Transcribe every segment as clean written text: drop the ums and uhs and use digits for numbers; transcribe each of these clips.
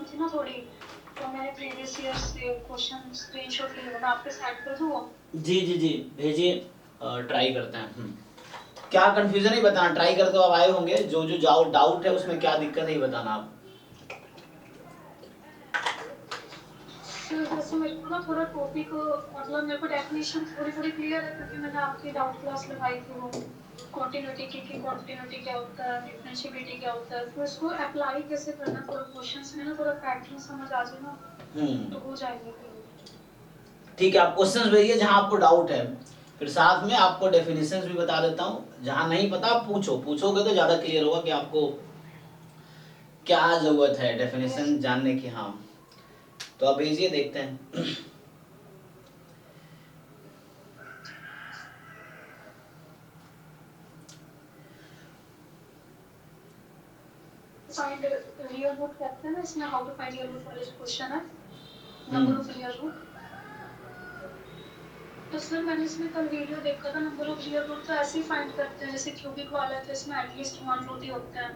Problem थी ना थोड़ी, तो मैंने प्रीवियस ईयर से क्वेश्चन स्क्रीनशॉट लिए, मैं आपके साइड कर दूँ वो? जी जी जी भेजिए, ट्राई करते हैं। क्या कंफ्यूजन ही बताना, ट्राई करते हो आप आए होंगे, जो जो जाओ डाउट है उसमें क्या दिक्कत है ये बताना आप। सर जैसे मेरे को ना थोड़ा टॉपिक, मतलब मेरे को डेफिनेशन थोड़ी थोड़ी क्लियर है, क्योंकि मैंने आपकी डाउट क्लास लगाई थी वो कॉन्टिन्यूटी की, कॉन्टिन्यूटी क्या होता है, डिफरेंशिएबिलिटी क्या होता है, तो इसको अप्लाई कैसे करना है, थोड़ा क्वेश्चंस में ना थोड़ा पैटर्न समझ आ जाए ना तो हो जाएगा फिर। ठीक है, आप क्वेश्चंस भेजिए जहां आपको डाउट है, फिर साथ में आपको डेफिनेशंस भी बता देता हूं। जहां नहीं पता आप पूछोगे तो ज्यादा क्लियर होगा कि आपको क्या जरूरत है डेफिनेशन जानने की। हाँ तो आप भेजिए, देखते हैं। फाइंड रियल रूट कहते हैं ना इसमें, how to find real root वाले जो क्वेश्चन है, number hmm of real root. तो सर मैंने इसमें कल वीडियो देखा था, नंबर ऑफ रियल रूट तो ऐसे ही फाइंड करते हैं जैसे क्यूबिक वाला है, तो इसमें एटलीस्ट वन रूट ही होता है,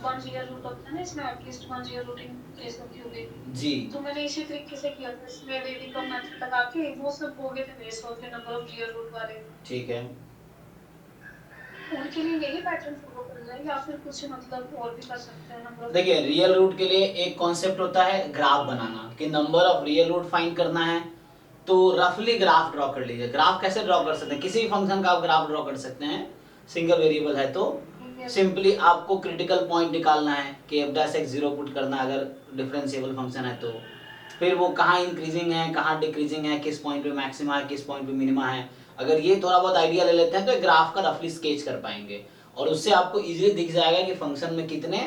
वन रियल रूट होता है ना इसमें, at least one real root in case of cubic. जी तो मैंने इसी तरीके से किया था, इसमें वेरी का मेथड लगा के वो सब हो गए थे मेरे सॉल्व के नंबर ऑफ रियल रूट वाले। ठीक है। उनके लिए यही पैटर्न फॉलो करना है या फिर कुछ मतलब और भी कर सकते हैं नंबर ऑफ? देखिए रियल रूट के लिए एक कॉन्सेप्ट होता है ग्राफ बनाना, कि number of real root find करना है तो रफली ग्राफ ड्रॉ कर लीजिए। ग्राफ कैसे ड्रॉ कर सकते हैं, किसी भी फंक्शन का आप ग्राफ ड्रॉ कर सकते हैं, सिंगल वेरिएबल है तो सिंपली आपको क्रिटिकल पॉइंट निकालना है कि F dash x zero put करना है अगर डिफरेंशिएबल फंक्शन है तो, फिर वो कहाँ इंक्रीजिंग है कहाँ डिक्रीजिंग है, किस पॉइंट पे मैक्सिमा है किस पॉइंट पे मिनिमा है। अगर ये थोड़ा बहुत आइडिया ले लेते हैं तो ग्राफ का रफली स्केच कर पाएंगे और उससे आपको इजीली दिख जाएगा कि फंक्शन में कितने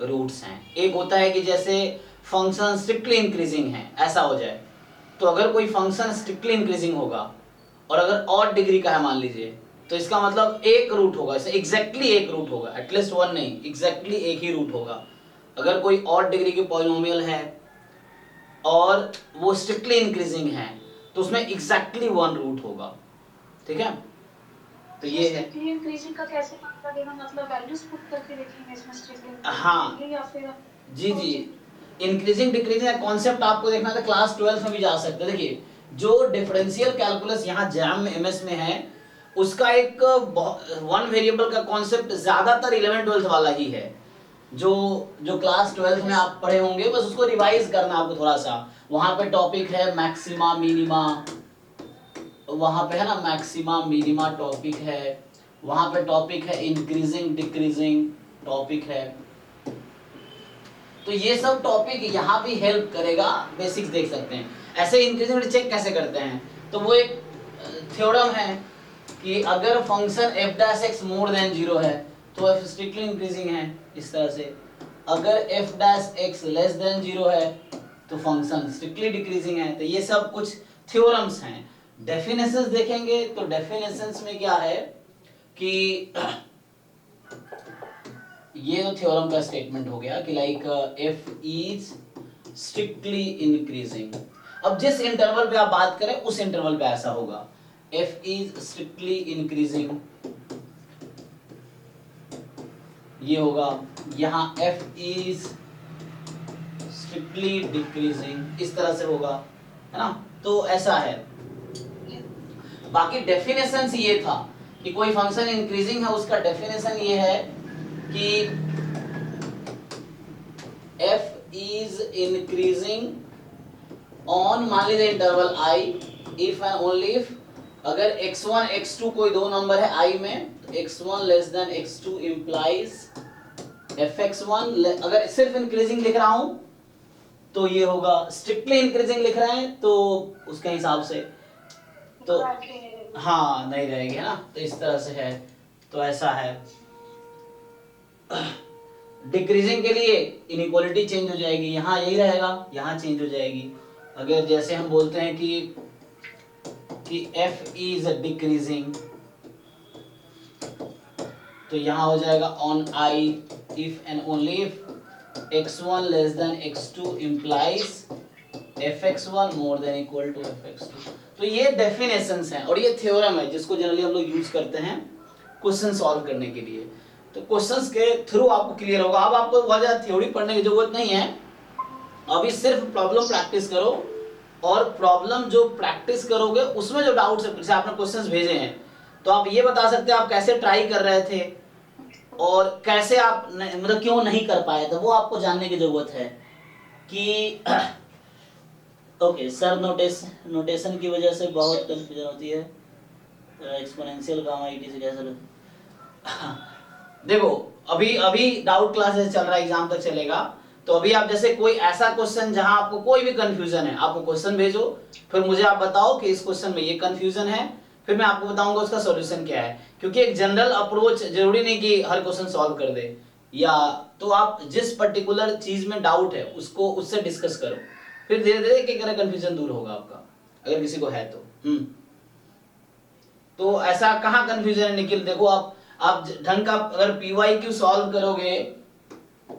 रूट्स हैं। एक होता है कि जैसे फंक्शन स्ट्रिक्टली इंक्रीजिंग है ऐसा हो जाए, तो अगर कोई फंक्शन स्ट्रिक्टली इंक्रीजिंग होगा और अगर ऑड डिग्री का है मान लीजिए, तो इसका मतलब एक रूट होगा, इसे एग्जैक्टली एक रूट होगा, एटलीस्ट वन नहीं, एग्जैक्टली एक ही रूट होगा। अगर कोई ऑड डिग्री की पॉलिनोमियल है और वो स्ट्रिक्टली इंक्रीजिंग है तो उसमें एग्जैक्टली वन रूट होगा। ठीक है, तो ये है। स्ट्रिक्टली इंक्रीजिंग का कैसे पता लगेगा, मतलब वैल्यूज पुट करके देखेंगे इसमें स्ट्रिक्टली हाँ इंक्रीजिंग या फिर? जी जी, इंक्रीजिंग डिक्रीजिंग कॉन्सेप्ट आपको देखना था, क्लास 12 में भी जा सकते हैं। देखिए जो डिफरेंशियल कैलकुलस यहाँ जैम में एमएस में है उसका एक वन वेरिएबल का कॉन्सेप्ट ज्यादातर 11th-12th वाला ही है, जो जो क्लास 12 में आप पढ़े होंगे, बस उसको रिवाइज करना आपको थोड़ा सा। वहां पे टॉपिक है मैक्सिमा मिनिमा, वहां पे है ना मैक्सिमा मिनिमा टॉपिक है, वहां पे टॉपिक है इंक्रीजिंग डिक्रीजिंग टॉपिक है। तो ये सब टॉपिक यहाँ भी हेल्प करेगा, बेसिक्स देख सकते हैं। ऐसे इंक्रीजिंग चेक कैसे करते हैं, तो वो एक थ्योरम है कि अगर function f dash x more than 0 है तो f स्ट्रिक्टली इंक्रीजिंग है, इस तरह से। अगर f dash x less than 0 है तो फंक्शन स्ट्रिक्टली डिक्रीजिंग है। तो ये सब कुछ थ्योरम्स हैं। डेफिनेशंस देखेंगे तो डेफिनेशंस में क्या है कि ये तो थ्योरम का स्टेटमेंट हो गया कि like f is strictly increasing. अब जिस इंटरवल पे आप बात करें उस इंटरवल पे ऐसा होगा, f इज स्ट्रिक्टली इंक्रीजिंग ये होगा, यहाँ f इज स्ट्रिक्टली डिक्रीजिंग इस तरह से होगा, है ना। तो ऐसा है। बाकी डेफिनेशन ये था कि कोई फंक्शन इंक्रीजिंग है उसका डेफिनेशन ये है कि f is increasing on मान लीजिए interval i if and only if अगर x1 x2 कोई दो नंबर है i में, तो x1 less than x2 implies fx1। अगर सिर्फ इंक्रीजिंग लिख रहा हूं तो ये होगा, स्ट्रिक्टली इंक्रीजिंग लिख रहे हैं तो उसके हिसाब से तो हाँ नहीं रहेगी, है ना। तो इस तरह से है, तो ऐसा है। डिक्रीजिंग के लिए इनइक्वालिटी चेंज हो जाएगी, यहाँ यही रहेगा यहाँ चेंज हो जाएगी। अगर जैसे हम बोलते हैं कि f इज डिक्रीजिंग तो यहाँ हो जाएगा on i if and only if x1 less than x2 implies fx1 more than equal to fx2। तो ये डेफिनेशंस हैं और ये थ्योरम है जिसको जनरली हम लोग यूज करते हैं क्वेश्चन सॉल्व करने के लिए। तो क्वेश्चंस के थ्रू आपको क्लियर होगा। अब आपको बहुत ज्यादा थ्योरी पढ़ने की जरूरत नहीं है, अभी सिर्फ प्रॉब्लम प्रैक्टिस करो, और प्रॉब्लम जो प्रैक्टिस करोगे उसमें जो डाउट्स है, जैसे आपने क्वेश्चंस भेजे हैं तो आप ये बता सकते हैं आप कैसे ट्राई कर रहे थे और कैसे आप मतलब क्यों नहीं कर पाए थे, वो आपको जानने की जरूरत है कि ओके सर, नोटेशन की वजह से बहुत कंफ्यूजन होती है, एक्सपोनेंशियल गामा ईटी से कैसे देखो अभी अभी डाउट क्लासेस चल रहा है, एग्जाम तक चलेगा, तो अभी आप जैसे कोई ऐसा क्वेश्चन जहां आपको कोई भी कंफ्यूजन है, आपको क्वेश्चन भेजो, फिर मुझे आप बताओ कि इस क्वेश्चन में ये कंफ्यूजन है, फिर मैं आपको बताऊंगा उसका सॉल्यूशन क्या है, क्योंकि एक जनरल अप्रोच जरूरी नहीं कि हर क्वेश्चन सॉल्व कर दे, या तो आप जिस पर्टिकुलर चीज में डाउट है उसको उससे डिस्कस करो, फिर धीरे धीरे एक एक कंफ्यूजन दूर होगा आपका, अगर किसी को है तो। तो ऐसा कहाँ कंफ्यूजन है निखिल, देखो आप ढंग का अगर पीवाईक्यू सॉल्व करोगे,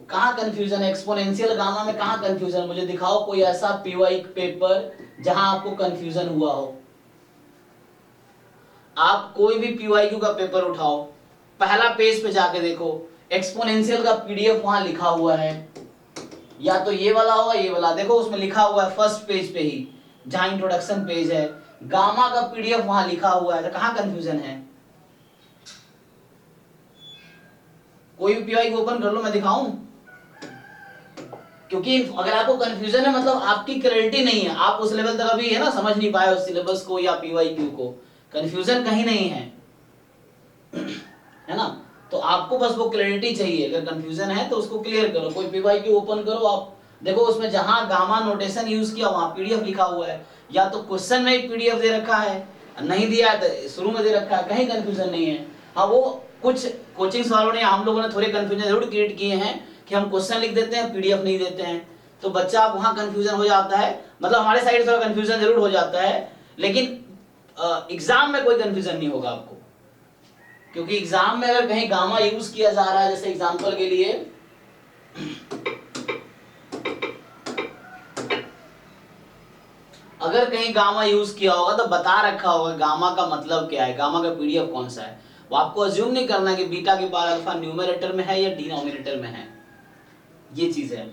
कहाँ कंफ्यूजन है, एक्सपोनेंशियल गामा में कहाँ कंफ्यूजन, मुझे दिखाओ कोई ऐसा पीवाई पेपर जहां आपको कंफ्यूजन हुआ हो। आप कोई भी पीवाईक्यू का पेपर उठाओ, पहला पेज पे जाके देखो, एक्सपोनेंशियल का पीडीएफ वहां लिखा हुआ है, या तो ये वाला होगा ये वाला, देखो उसमें लिखा हुआ है फर्स्ट पेज पे ही जहां इंट्रोडक्शन पेज है, गामा का पीडीएफ वहां लिखा हुआ है, तो कहां कंफ्यूजन है। कोई भी पीवाई को ओपन कर लो, मैं दिखाऊं, क्योंकि अगर आपको कंफ्यूजन है मतलब आपकी क्लैरिटी नहीं है, आप उस लेवल तक अभी है ना समझ नहीं पाए उस सिलेबस को या पीवाईक्यू को, कंफ्यूजन कहीं नहीं है है ना, तो आपको बस वो क्लैरिटी चाहिए, अगर कंफ्यूजन है तो उसको क्लियर करो, कोई पीवाईक्यू ओपन करो, आप देखो उसमें जहां गामा नोटेशन यूज किया वहां पीडीएफ लिखा हुआ है, या तो क्वेश्चन में एक पीडीएफ दे रखा है, नहीं दिया है तो शुरू में दे रखा है, कहीं कंफ्यूजन नहीं है। हाँ वो कुछ कोचिंग वालों ने, हम लोगों ने थोड़े कंफ्यूजन जरूर क्रिएट किए हैं कि हम क्वेश्चन लिख देते हैं पीडीएफ नहीं देते हैं, तो बच्चा वहां कंफ्यूजन हो जाता है, मतलब हमारे साइड थोड़ा कंफ्यूजन जरूर हो जाता है, लेकिन एग्जाम में कोई कंफ्यूजन नहीं होगा आपको, क्योंकि एग्जाम में अगर कहीं गामा यूज किया जा रहा है, जैसे एग्जांपल के लिए अगर कहीं गामा यूज किया होगा तो बता रखा होगा गामा का मतलब क्या है, गामा का पीडीएफ कौन सा है, वो आपको अज्यूम नहीं करना कि बीटा की पावर अल्फा न्यूमरेटर में है या डिनोमिनेटर में है, ये चीज है।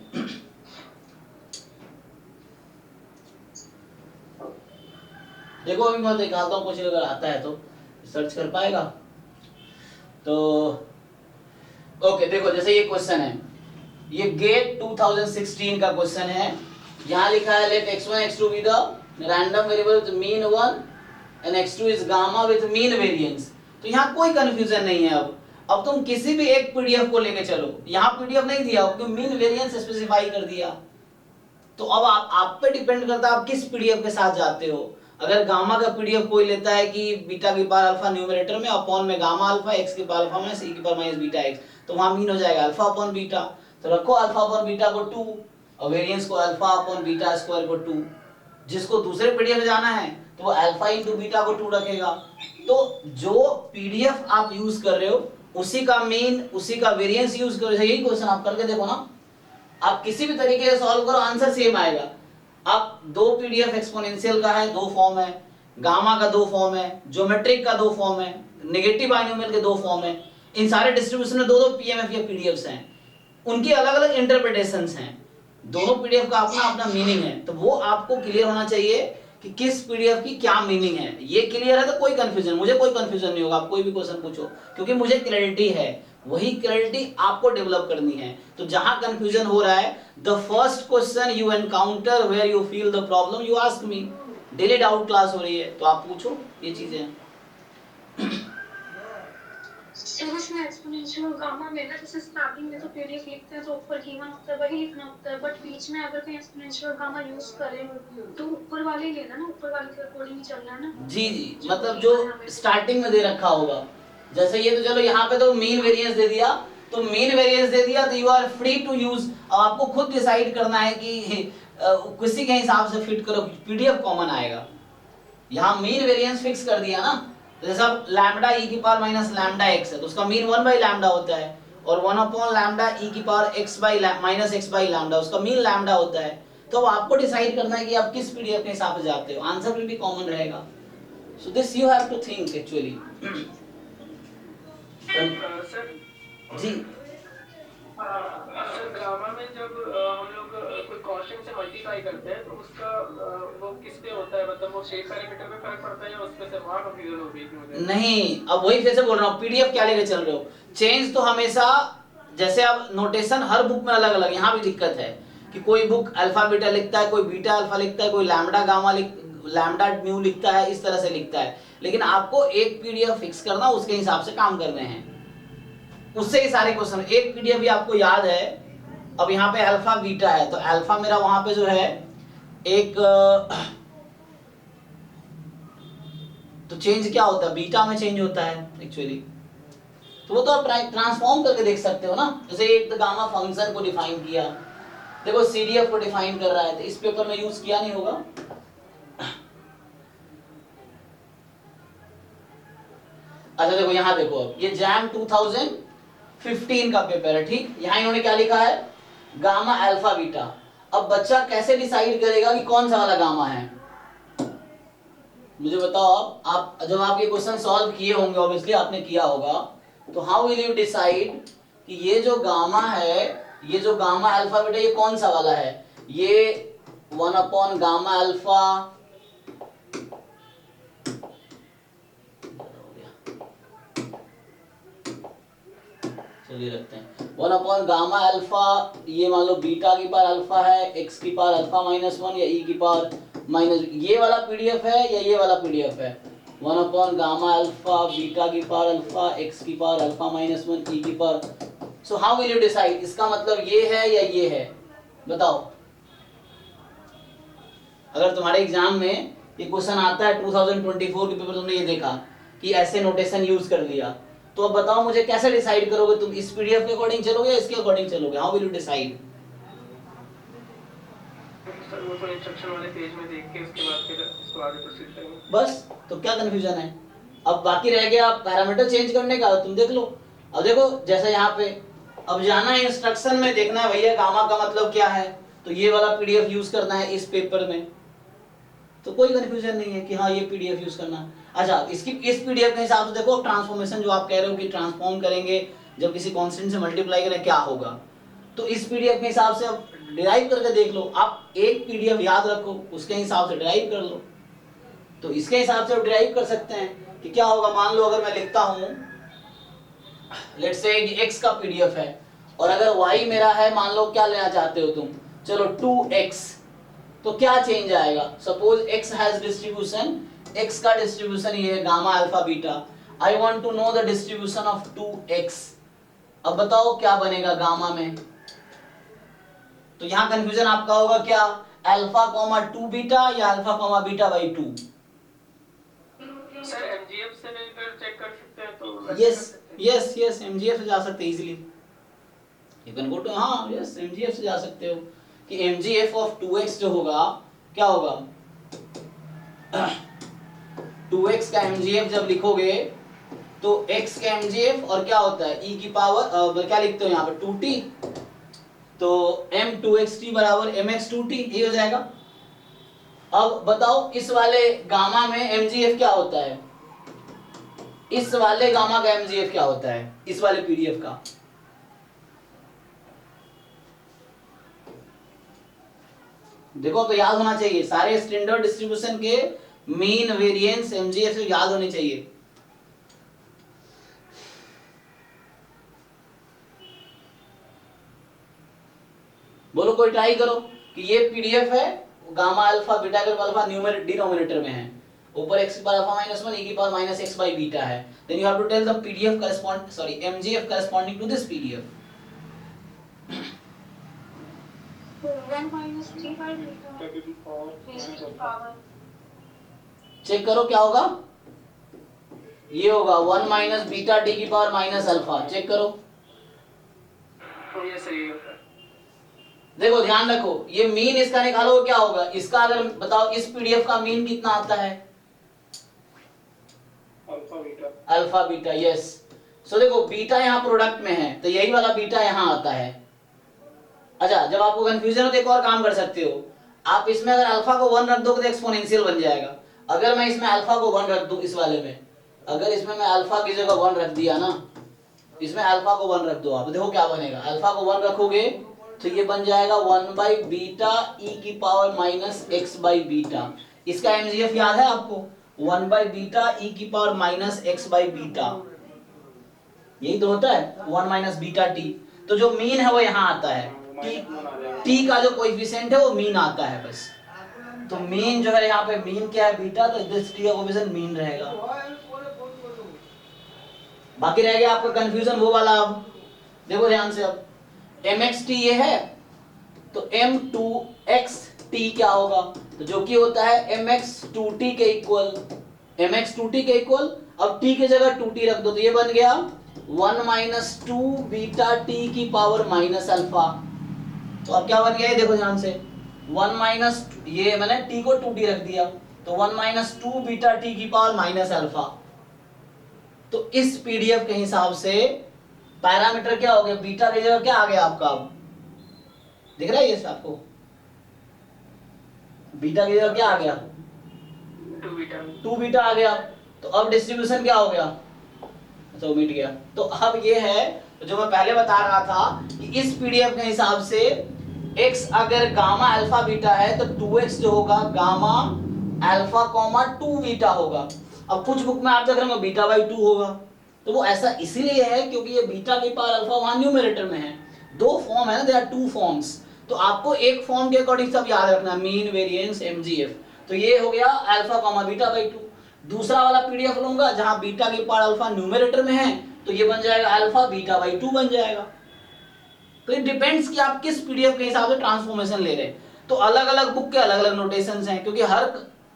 देखो अभी मैं दिखाता हूँ, कुछ अगर आता है तो सर्च कर पाएगा, तो ओके देखो जैसे ये क्वेश्चन है, ये गेट 2016 का क्वेश्चन है, यहाँ लिखा है let x1 x2 be the random variable with mean 1 and x2 is gamma with mean variance, तो यहाँ कोई कंफ्यूजन नहीं है। अब तुम किसी भी एक पीडीएफ को लेके चलो, यहाँ पीडीएफ नहीं दिया, मीन वेरिएंस स्पेसिफाई कर दिया, तो अब आप पे डिपेंड करता है आप किस पीडीएफ के साथ जाते हो। अगर गामा का पीडीएफ कोई लेता है कि बीटा की पावर अल्फा न्यूमरेटर में अपॉन में गामा अल्फा x की पावर अल्फा माइनस e की पावर माइनस बीटा x, तो वहां मीन हो जाएगा अल्फा अपॉन बीटा, तो रखो अल्फा अपॉन बीटा को 2 और वेरिएंस को अल्फा अपॉन बीटा स्क्वायर को 2, जिसको दूसरे पीडीएफ में जाना है तो वो अल्फा इनटू बीटा को 2 रखेगा। तो जो पीडीएफ आप यूज कर रहे हो उसी का मीन उसी का वेरिएंस यूज करो, यही क्वेश्चन आप करके देखो ना, आप किसी भी तरीके से सॉल्व करो आंसर सेम आएगा। अब दो पीडीएफ एक्सपोनेंशियल का है, दो फॉर्म है, गामा का दो फॉर्म है, ज्योमेट्रिक का दो फॉर्म है, नेगेटिव बाइनोमियल के दो फॉर्म है, इन सारे डिस्ट्रीब्यूशन में दो दो पीएमएफ या पीडीएफ्स हैं, उनकी अलग अलग इंटरप्रिटेशंस हैं, दोनों पीडीएफ का अपना अपना मीनिंग है, तो वो आपको क्लियर होना चाहिए कि किस पीडीएफ की क्या मीनिंग है। ये क्लियर है तो कोई कंफ्यूजन, मुझे कोई कंफ्यूजन नहीं होगा, आप कोई भी क्वेश्चन पूछो, क्योंकि मुझे क्लैरिटी है, वही क्लैरिटी आपको डेवलप करनी है। तो जहां कंफ्यूजन हो रहा है, the first question you encounter where you feel the problem you ask me, daily doubt class हो रही है तो आप पूछो ये चीजें। इसमें एक्सपोनेंशियल गामा में ना जैसे स्टार्टिंग में तो पीडीएफ लिखते हैं तो ऊपर गिवन होता है वही लिखना होता है, बट बीच में अगर कहीं एक्सपोनेंशियल गामा यूज करें तो ऊपर वाले ही लेना ना, ऊपर वाले के अकॉर्डिंग ही चलना है ना। जी जी, मतलब जो स्टार्टिंग में दे रखा होगा, जैसे ये तो चलो यहाँ पे तो मीन वेरिएंस दे दिया, तो मीन वेरिएंस दे दिया तो you are free to use, आपको खुद डिसाइड करना है कि किसी के हिसाब से फिट करो, पीडीएफ कॉमन आएगा। यहाँ मीन वेरिएंस फिक्स कर दिया ना, तो जैसा लैम्डा ई की पावर माइनस लैम्डा एक्स है तो उसका मीन 1 बाई लैम्डा होता है, और 1 अपॉन लैम्डा ई की power x by minus x by lambda उसका मीन लैम्डा होता है। तो अब आपको डिसाइड करना है कि आप किस पीडीएफ के हिसाब से जाते हो, आंसर विल बी कॉमन रहेगा। So this you have to think actually. जी सर, गामा में जब हम लोग कोई कांस्टेंट से मल्टीप्लाई करते हैं तो उसका वो किस पे होता है, मतलब वो शेप पैरामीटर पे फर्क पड़ता है या उस पे से वहां कंफ्यूजन हो गई थी मुझे। नहीं, अब वही फिर से बोल रहा हूँ, पीडीएफ क्या लेके चल रहे हो। चेंज तो हमेशा, जैसे अब नोटेशन हर बुक में अलग अलग, यहाँ भी दिक्कत है कि कोई बुक अल्फा बीटा लिखता है, कोई बीटा अल्फा लिखता है, कोई लैम्डा गामा लैम्डा म्यू लिखता है, इस तरह से लिखता है। लेकिन आपको एक पीडीएफ फिक्स करना, उसके हिसाब से काम करने हैं, उससे ही सारे क्वेश्चन। एक पीडीएफ भी आपको याद है, अब यहाँ पे अल्फा बीटा है, तो अल्फा मेरा वहां पे जो है एक, तो चेंज क्या होता है, बीटा में चेंज होता है एक्चुअली। तो वो तो आप ट्रांसफॉर्म करके देख सकते हो ना। जैसे एक गामा फंक्शन को डिफाइन किया, देखो सीडीएफ को डिफाइन कर रहा है, तो इस पेपर में यूज किया नहीं होगा। अच्छा देखो, यहाँ देखो, अब ये जैम 2015 का पेपर है, ठीक। यहाँ इन्होंने क्या लिखा है, गामा अल्फा बीटा। अब बच्चा कैसे डिसाइड करेगा कि कौन सा वाला गामा है, मुझे बताओ। आप जब आप ये क्वेश्चन सॉल्व किए होंगे, ऑब्वियसली आपने किया होगा, तो हाउ विल यू डिसाइड कि ये जो गामा है, ये जो गामा अल्फा बीटा, ये कौन सा वाला है। ये 1 अपॉन गामा अल्फा, चलिए रखते हैं 1 अपॉन गामा अल्फा, ये मान लो बीटा की पावर अल्फा है, एक्स की पावर अल्फा -1 या ई की पावर माइनस, ये वाला पीडीएफ है या ये वाला पीडीएफ है। 1 अपॉन गामा अल्फा, बीटा की पावर अल्फा, एक्स की पावर अल्फा -1, ई की power. So how will you decide, इसका मतलब ये है या ये है, बताओ। अगर तुम्हारे एग्जाम में ये क्वेश्चन आता है 2024 के पेपर, तुमने ये देखा कि ऐसे नोटेशन यूज कर लिया, तो अब बताओ मुझे कैसे डिसाइड करोगे, तुम इस पीडीएफ के अकॉर्डिंग चलोगे या इसके अकॉर्डिंग चलोगे, how will you decide. Sir वो तो इंस्ट्रक्शन वाले पेज में देख के उसके बाद फिर इसको आगे प्रोसीड करेंगे। बस, तो क्या कंफ्यूजन है। अब बाकी रह गया पैरामीटर चेंज करने का, तुम देख लो। अब देखो जैसे यहाँ पे, अब जाना है इंस्ट्रक्शन में, देखना है भैया गामा का मतलब क्या है, तो ये वाला पीडीएफ यूज करना है इस पेपर में, तो कोई कंफ्यूजन नहीं है कि हाँ ये पीडीएफ यूज करना है। अच्छा, इसकी इस पीडीएफ के हिसाब से देखो ट्रांसफॉर्मेशन, जो आप कह रहे हो कि ट्रांसफॉर्म करेंगे जब किसी कांस्टेंट से मल्टीप्लाई करें क्या होगा, तो इस पीडीएफ के हिसाब से अब डिराइव करके देख लो। आप एक पीडीएफ याद रखो, उसके हिसाब से डिराइव कर लो, तो इसके हिसाब से डिराइव कर सकते हैं कि क्या होगा। मान लो अगर मैं लिखता हूं, लेट्स से x का पीडीएफ है, और अगर y मेरा है, मान लो क्या लेना चाहते हो तुम, चलो 2x, तो क्या चेंज आएगा। Suppose x has distribution, x का डिस्ट्रीब्यूशन ये है gamma alpha beta, I want to know the distribution of 2x। अब बताओ क्या बनेगा गामा में, तो यहां कंफ्यूजन आपका होगा क्या, अल्फा कॉमा 2 बीटा या alpha comma beta by 2। Sir MGF से भी फिर चेक कर सकते हैं तो यस एमजीएफ से जा सकते हैं easily, you can go to, हाँ यस एमजीएफ से जा सकते हो कि एमजीएफ ऑफ 2x जो होगा क्या होगा, 2x का एमजीएफ जब लिखोगे तो x का एमजीएफ और क्या होता है e की पावर, क्या लिखते हो यहाँ पे 2t, तो m2xt बराबर mx2t, ये हो जाएगा। अब बताओ इस वाले गामा में एमजीएफ क्या होता है, इस वाले गामा का एमजीएफ क्या होता है, इस वाले पीडीएफ का। देखो तो याद होना चाहिए, सारे स्टैंडर्ड डिस्ट्रीब्यूशन के मीन वेरिएंस एमजीएफ से याद होने चाहिए। बोलो कोई ट्राई करो कि ये पीडीएफ है, गामा अल्फा बीटा का अल्फा न्यूमरेटर डिनोमिनेटर में है, ऊपर x की पावर अल्फा -1 e की पावर -x by बीटा है, then you have to tell the PDF correspond, sorry MGF corresponding to this PDF. 1 minus 3 by beta power। Check करो क्या होगा, ये होगा 1 माइनस बीटा डी की पावर माइनस अल्फा, चेक करो। तो ये सही है। देखो ध्यान रखो, ये मीन इसका निकालो क्या होगा, इसका अगर बताओ इस पीडीएफ का मीन कितना आता है, अल्फा बीटा, यस। सो देखो बीटा यहाँ प्रोडक्ट में है, तो यही वाला बीटा यहाँ आता है। अच्छा, जब आपको कंफ्यूजन हो तो एक और काम कर सकते हो, आप इसमें अगर अल्फा को 1 रख दो तो एक्सपोनेंशियल बन जाएगा। अगर मैं इसमें अल्फा को 1 रख दूं, इस वाले में अगर इसमें मैं अल्फा की जगह 1 रख दिया ना, इसमें अल्फा को 1 रख दो, आप देखो क्या बनेगा। अल्फा को 1 रखोगे तो ये बन जाएगा 1 बीटा e की पावर माइनस x बीटा। इसका mgf याद है आपको, 1 बीटा e की पावर माइनस x बीटा, यही तो होता है 1 बीटा t। तो जो मीन है वो यहाँ आता है, t का जो कोएफिशिएंट है वो मीन आता है बस। तो मीन जो है यहाँ पे मीन क्या है बीटा, तो दिस t का कोएफिशिएंट मीन रहेगा। बाकी रह गया आपका कंफ्यूजन वो वाला। अब देखो ध्यान से, अब mxt ये है तो m2xt क्या होगा, तो जो कि होता है mx2t के इक्वल, mx2t के इक्वल। अब t की जगह 2t रख दो तो ये बन गया 1 माइनस 2 बीटा t की पावर माइनस अल्फा। तो अब क्या बन गया ये देखो ध्यान से, 1 माइनस, ये मैंने t को 2t रख दिया तो 1 माइनस 2 बीटा t की पावर माइनस अल्फा। तो इस पीडीएफ के हिसाब से पैरामीटर क्या हो गया, बीटा की जगह क्या आ गया आपका, अब दिख रहा है ये आपको, बीटा की जगह क्या आ गया, 2 बीटा आ गया। तो अब डिस्ट्रीब्यूशन क्या हो गया, तो मिट गया। तो अब ये है जो मैं पहले बता रहा था कि इस पीडीएफ के हिसाब से x अगर गामा अल्फा बीटा है तो 2x जो होगा गामा अल्फा कॉमा 2 बीटा होगा। अब कुछ बुक में आप देख रहे होंगे बीटा बाई 2 होगा, तो वो ऐसा इसीलिए है क्योंकि ये बीटा की पावर अल्फा वहां न्यूमरेटर में है। दो फॉर्म है ना, देयर आर 2 फॉर्म्स, तो आपको एक फॉर्म के अकॉर्डिंग सब याद रखना, मीन वेरिएंस एमजीएफ। तो ये हो गया अल्फा कॉमा बीटा बाई 2। दूसरा वाला पीडीएफ लूंगा जहां बीटा की पावर अल्फा न्यूमरेटर में है तो ये बन जाएगा अल्फा बीटा बाई 2 बन जाएगा। तो इट डिपेंड्स कि आप किस पीडीएफ के हिसाब से ट्रांसफॉर्मेशन ले रहे हैं। तो अलग अलग बुक के अलग अलग नोटेशंस हैं क्योंकि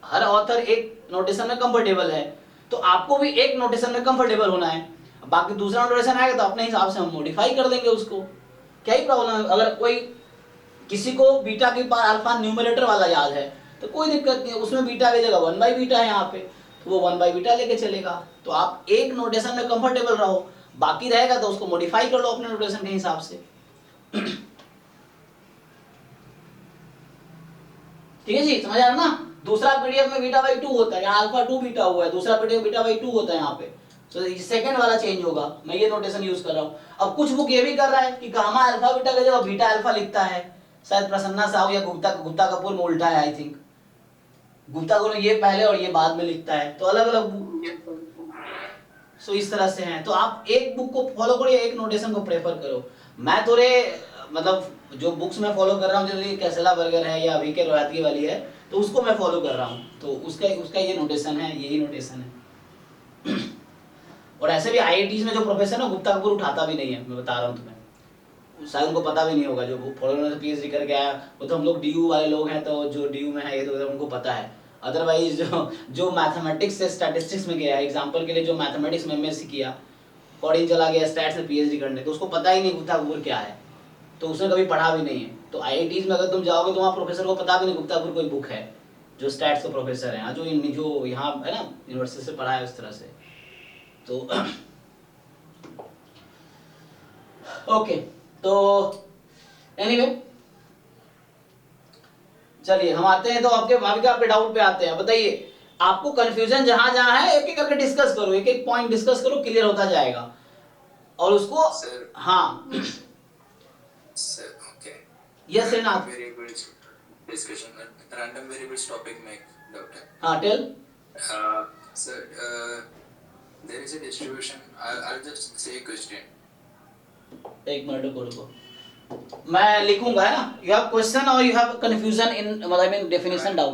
हर ऑथर एक नोटेशन में कंफर्टेबल है, तो आपको भी एक नोटेशन में कंफर्टेबल होना है। बाकी दूसरा नोटेशन आएगा तो अपने हिसाब से हम मॉडिफाई कर देंगे उसको, क्या ही प्रॉब्लम है। अगर कोई किसी को बीटा की पावर अल्फा न्यूमरेटर वाला याद है तो कोई दिक्कत नहीं है, उसमें बीटा की जगह 1 बाई बीटा है यहाँ पे, तो वो 1 बाई बीटा लेके चलेगा। तो आप एक नोटेशन में कंफर्टेबल रहो, बाकी रहेगा तो उसको मॉडिफाई कर लो अपने नोटेशन के हिसाब से। ठीक है जी, समझ आ रहा ना। दूसरा पीडीएफ में बीटा बाई 2 होता है, यहाँ अल्फा 2 बीटा हुआ है, दूसरा पीडीएफ बीटा बाई 2 होता है यहाँ पे, तो सेकंड वाला चेंज होगा। मैं ये नोटेशन यूज कर रहा हूँ। अब कुछ बुक ये भी कर रहा है कि गामा अल्फा बीटा की जगह बीटा अल्फा लिखता है, शायद प्रसन्ना साहू या गुप्ता कपूर में उल्टा है, आई थिंक गुप्ता कपूर ये पहले और ये बाद में लिखता है, तो अलग अलग बुक सो इस तरह से हैं। तो आप एक बुक को फॉलो करो या एक नोटेशन को प्रेफर करो। मैं थोड़े मतलब जो बुक्स मैं फॉलो कर रहा हूँ, जैसे कैसला बर्गर है या वीके रोहतगी वाली है, तो उसको मैं फॉलो कर रहा हूँ, तो उसका ये नोटेशन है, यही नोटेशन है। और ऐसे भी आईआईटीज में जो प्रोफेसर है गुप्ता कपूर उठाता भी नहीं है, मैं बता रहा हूँ तुम्हें, शायद उनको पता भी नहीं होगा। जो फॉलो पीएचडी करके आया वो तो हम लोग डीयू वाले लोग हैं, तो जो डीयू में है ये तो उनको पता है। अदरवाइज जो मैथमेटिक्स से स्टैटिस्टिक्स में गया है, एग्जाम्पल के लिए जो मैथमेटिक्स में एमएससी किया, कॉलेज चला गया स्टैट्स में पीएचडी करने, तो उसको पता ही नहीं गुप्ता कपूर क्या है, तो उसने कभी पढ़ा भी नहीं है। तो आईआईटीज में अगर तुम जाओगे तो वहाँ प्रोफेसर को पता भी नहीं गुप्ता कपूर कोई बुक है, जो स्टैट्स का प्रोफेसर है, जो यहाँ है ना यूनिवर्सिटी से पढ़ा है उस तरह से। तो ओके, तो एनीवे चलिए हम आते हैं तो आपके डाउट पे आते हैं। बताइए आपको कंफ्यूजन जहां जहां है एक एक करके डिस्कस करो, एक एक पॉइंट डिस्कस करो, क्लियर होता जाएगा। और उसको सर, हाँ sir okay, yes Srinath, variables discussion random variables topic में डाउट है। हाँ tell sir, there is a distribution. I'll just say a question. एक मिनट रुको, मैं लिखूंगा है ना। यू हैव क्वेश्चन और यू हैव कंफ्यूजन इन मतलब इन डेफिनेशन डाउट।